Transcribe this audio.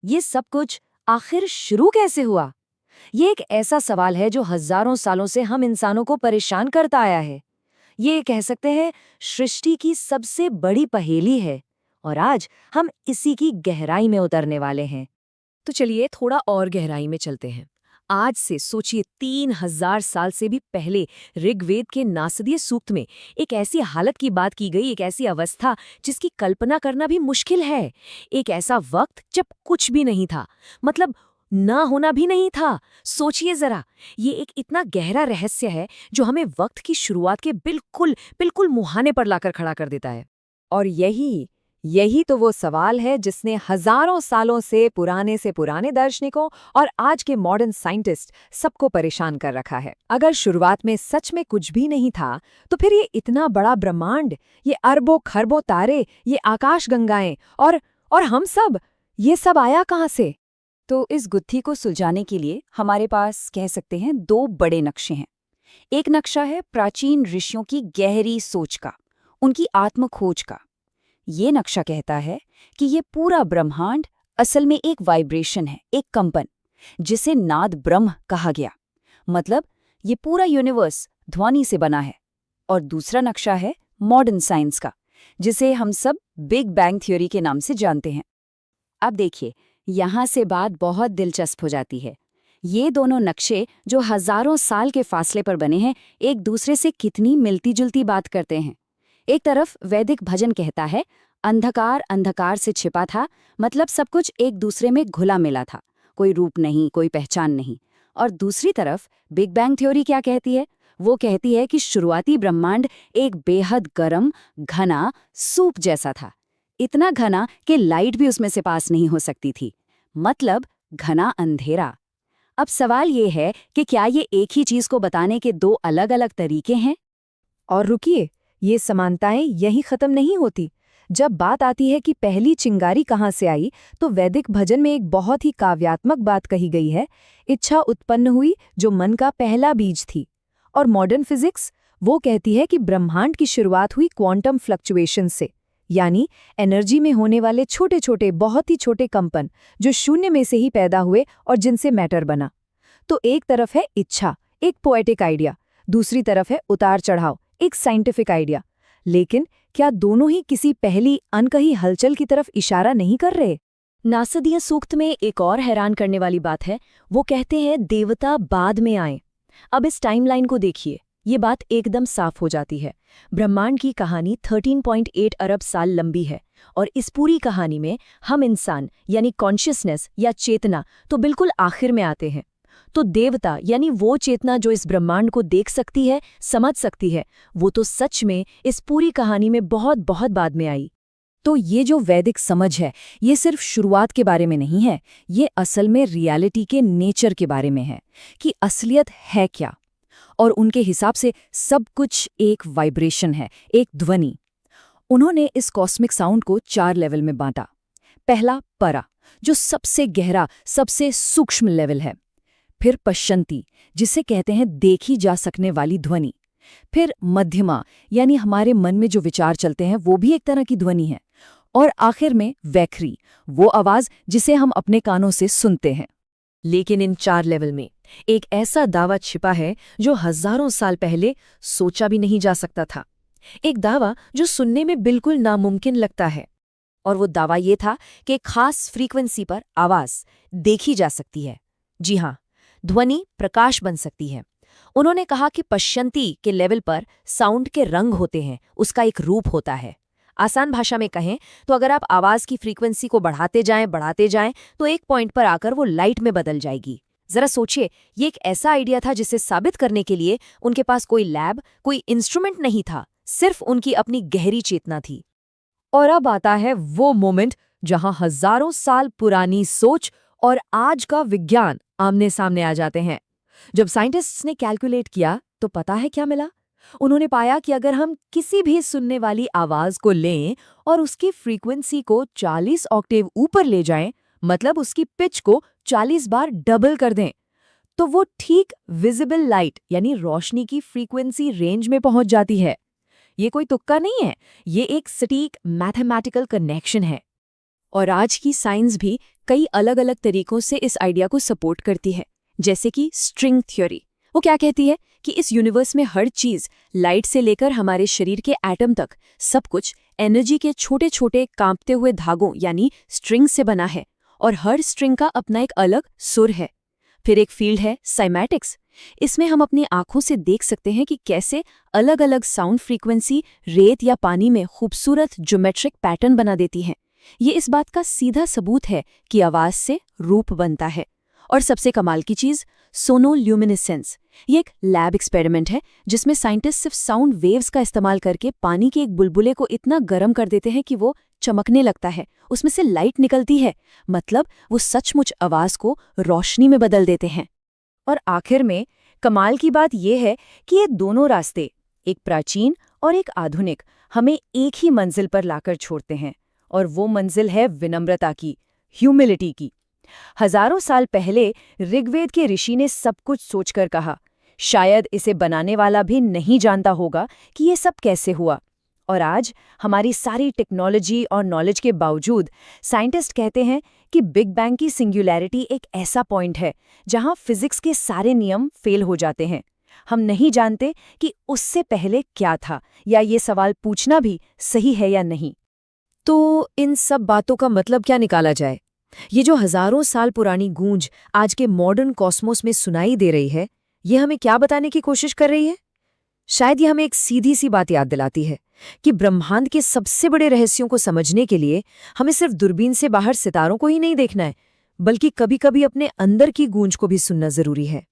ये सब कुछ आखिर शुरू कैसे हुआ? ये एक ऐसा सवाल है जो हजारों सालों से हम इंसानों को परेशान करता आया है। ये कह सकते हैं सृष्टि की सबसे बड़ी पहेली है और आज हम इसी की गहराई में उतरने वाले हैं। तो चलिए थोड़ा और गहराई में चलते हैं। आज से सोचिए 3000 साल से भी पहले ऋग्वेद के नासदीय सूक्त में एक ऐसी हालत की बात की गई, एक ऐसी अवस्था जिसकी कल्पना करना भी मुश्किल है। एक ऐसा वक्त जब कुछ भी नहीं था, मतलब ना होना भी नहीं था। सोचिए जरा, ये एक इतना गहरा रहस्य है जो हमें वक्त की शुरुआत के बिल्कुल बिल्कुल मुहाने पर लाकर खड़ा कर देता है। और यही यही तो वो सवाल है जिसने हजारों सालों से पुराने दार्शनिकों और आज के मॉडर्न साइंटिस्ट सबको परेशान कर रखा है। अगर शुरुआत में सच में कुछ भी नहीं था, तो फिर ये इतना बड़ा ब्रह्मांड, ये अरबों खरबों तारे, ये आकाशगंगाएं और हम सब, ये सब आया कहाँ से? तो इस गुत्थी को सुलझाने के लिए हमारे पास कह सकते हैं दो बड़े नक्शे हैं। एक नक्शा है प्राचीन ऋषियों की गहरी सोच का, उनकी आत्मखोज का। ये नक्शा कहता है कि ये पूरा ब्रह्मांड असल में एक वाइब्रेशन है, एक कंपन, जिसे नाद ब्रह्म कहा गया। मतलब ये पूरा यूनिवर्स ध्वनि से बना है। और दूसरा नक्शा है मॉडर्न साइंस का, जिसे हम सब बिग बैंग थ्योरी के नाम से जानते हैं। अब देखिए, यहाँ से बात बहुत दिलचस्प हो जाती है। ये दोनों नक्शे जो हजारों साल के फासले पर बने हैं, एक दूसरे से कितनी मिलती जुलती बात करते हैं। एक तरफ वैदिक भजन कहता है, अंधकार अंधकार से छिपा था, मतलब सब कुछ एक दूसरे में घुला मिला था, कोई रूप नहीं, कोई पहचान नहीं। और दूसरी तरफ बिग बैंग थ्योरी क्या कहती है? वो कहती है कि शुरुआती ब्रह्मांड एक बेहद गर्म, घना सूप जैसा था, इतना घना कि लाइट भी उसमें से पास नहीं हो सकती थी। मतलब घना अंधेरा। अब सवाल ये है कि क्या ये एक ही चीज को बताने के दो अलग अलग तरीके हैं? और रुकिए, ये समानताएं यही खत्म नहीं होती। जब बात आती है कि पहली चिंगारी कहाँ से आई, तो वैदिक भजन में एक बहुत ही काव्यात्मक बात कही गई है। इच्छा उत्पन्न हुई जो मन का पहला बीज थी। और मॉडर्न फिजिक्स वो कहती है कि ब्रह्मांड की शुरुआत हुई क्वांटम फ्लक्चुएशन से, यानी एनर्जी में होने वाले छोटे छोटे, बहुत ही छोटे कंपन जो शून्य में से ही पैदा हुए और जिनसे मैटर बना। तो एक तरफ है इच्छा, एक पोएटिक आइडिया, दूसरी तरफ है उतार चढ़ाव, एक साइंटिफिक आइडिया। लेकिन क्या दोनों ही किसी पहली अनकही हलचल की तरफ इशारा नहीं कर रहे? नासदीय सूक्त में एक और हैरान करने वाली बात है। वो कहते हैं देवता बाद में आए। अब इस टाइमलाइन को देखिए, ये बात एकदम साफ हो जाती है। ब्रह्मांड की कहानी 13.8 अरब साल लंबी है और इस पूरी कहानी में हम इंसान यानी कॉन्शियसनेस या चेतना तो बिल्कुल आखिर में आते हैं। तो देवता यानी वो चेतना जो इस ब्रह्मांड को देख सकती है, समझ सकती है, वो तो सच में इस पूरी कहानी में बहुत बहुत बाद में आई। तो ये जो वैदिक समझ है, ये सिर्फ शुरुआत के बारे में नहीं है, ये असल में रियलिटी के नेचर के बारे में है कि असलियत है क्या। और उनके हिसाब से सब कुछ एक वाइब्रेशन है, एक ध्वनि। उन्होंने इस कॉस्मिक साउंड को 4 लेवल में बांटा। पहला परा, जो सबसे गहरा, सबसे सूक्ष्म लेवल है। फिर पश्यंती, जिसे कहते हैं देखी जा सकने वाली ध्वनि। फिर मध्यमा, यानी हमारे मन में जो विचार चलते हैं वो भी एक तरह की ध्वनि है। और आखिर में वैखरी, वो आवाज जिसे हम अपने कानों से सुनते हैं। लेकिन इन 4 लेवल में एक ऐसा दावा छिपा है जो हजारों साल पहले सोचा भी नहीं जा सकता था। एक दावा जो सुनने में बिल्कुल नामुमकिन लगता है। और वो दावा ये था कि खास फ्रीक्वेंसी पर आवाज देखी जा सकती है। जी हाँ, ध्वनि प्रकाश बन सकती है। उन्होंने कहा कि पश्यंती के लेवल पर साउंड के रंग होते हैं, उसका एक रूप होता है। आसान भाषा में कहें तो अगर आप आवाज की फ्रीक्वेंसी को बढ़ाते जाएं तो एक पॉइंट पर आकर वो लाइट में बदल जाएगी। जरा सोचिए, ये एक ऐसा आइडिया था जिसे साबित करने के लिए उनके पास कोई लैब, कोई इंस्ट्रूमेंट नहीं था, सिर्फ उनकी अपनी गहरी चेतना थी। और अब आता है वो मोमेंट जहां हजारों साल पुरानी सोच और आज का विज्ञान आमने सामने आ जाते हैं। जब साइंटिस्ट्स ने कैलकुलेट किया तो पता है क्या मिला? उन्होंने पाया कि अगर हम किसी भी सुनने वाली आवाज को लें और उसकी फ्रीक्वेंसी को 40 ऑक्टेव ऊपर ले जाएं, मतलब उसकी पिच को 40 बार डबल कर दें, तो वो ठीक विजिबल लाइट यानी रोशनी की फ्रीक्वेंसी रेंज में पहुंच जाती है। ये कोई तुक्का नहीं है, ये एक सटीक मैथमेटिकल कनेक्शन है। और आज की साइंस भी कई अलग-अलग तरीकों से इस आइडिया को सपोर्ट करती है, जैसे कि स्ट्रिंग थ्योरी। वो क्या कहती है कि इस यूनिवर्स में हर चीज, लाइट से लेकर हमारे शरीर के एटम तक, सब कुछ एनर्जी के छोटे-छोटे कांपते हुए धागों यानी स्ट्रिंग से बना है, और हर स्ट्रिंग का अपना एक अलग सुर है। फिर एक फील्ड है साइमैटिक्स। इसमें हम अपनी आंखों से देख सकते हैं कि कैसे अलग-अलग साउंड फ्रीक्वेंसी रेत या पानी में खूबसूरत ज्योमेट्रिक पैटर्न बना देती हैं। ये इस बात का सीधा सबूत है कि आवाज से रूप बनता है। और सबसे कमाल की चीज, सोनोल्यूमिनेसेंस। ये एक लैब एक्सपेरिमेंट है जिसमें साइंटिस्ट सिर्फ साउंड वेव्स का इस्तेमाल करके पानी के एक बुलबुले को इतना गर्म कर देते हैं कि वो चमकने लगता है, उसमें से लाइट निकलती है। मतलब वो सचमुच आवाज को रोशनी में बदल देते हैं। और आखिर में कमाल की बात यह है कि ये दोनों रास्ते, एक प्राचीन और एक आधुनिक, हमें एक ही मंजिल पर लाकर छोड़ते हैं, और वो मंजिल है विनम्रता की, ह्यूमिलिटी की। हजारों साल पहले ऋग्वेद के ऋषि ने सब कुछ सोचकर कहा, शायद इसे बनाने वाला भी नहीं जानता होगा कि ये सब कैसे हुआ। और आज हमारी सारी टेक्नोलॉजी और नॉलेज के बावजूद साइंटिस्ट कहते हैं कि बिग बैंग की सिंगुलैरिटी एक ऐसा पॉइंट है जहां फिजिक्स के सारे नियम फेल हो जाते हैं। हम नहीं जानते कि उससे पहले क्या था, या ये सवाल पूछना भी सही है या नहीं। तो इन सब बातों का मतलब क्या निकाला जाए? ये जो हजारों साल पुरानी गूंज आज के मॉडर्न कॉस्मोस में सुनाई दे रही है, ये हमें क्या बताने की कोशिश कर रही है? शायद ये हमें एक सीधी सी बात याद दिलाती है कि ब्रह्मांड के सबसे बड़े रहस्यों को समझने के लिए हमें सिर्फ दूरबीन से बाहर सितारों को ही नहीं देखना है, बल्कि कभी-कभी अपने अंदर की गूंज को भी सुनना जरूरी है।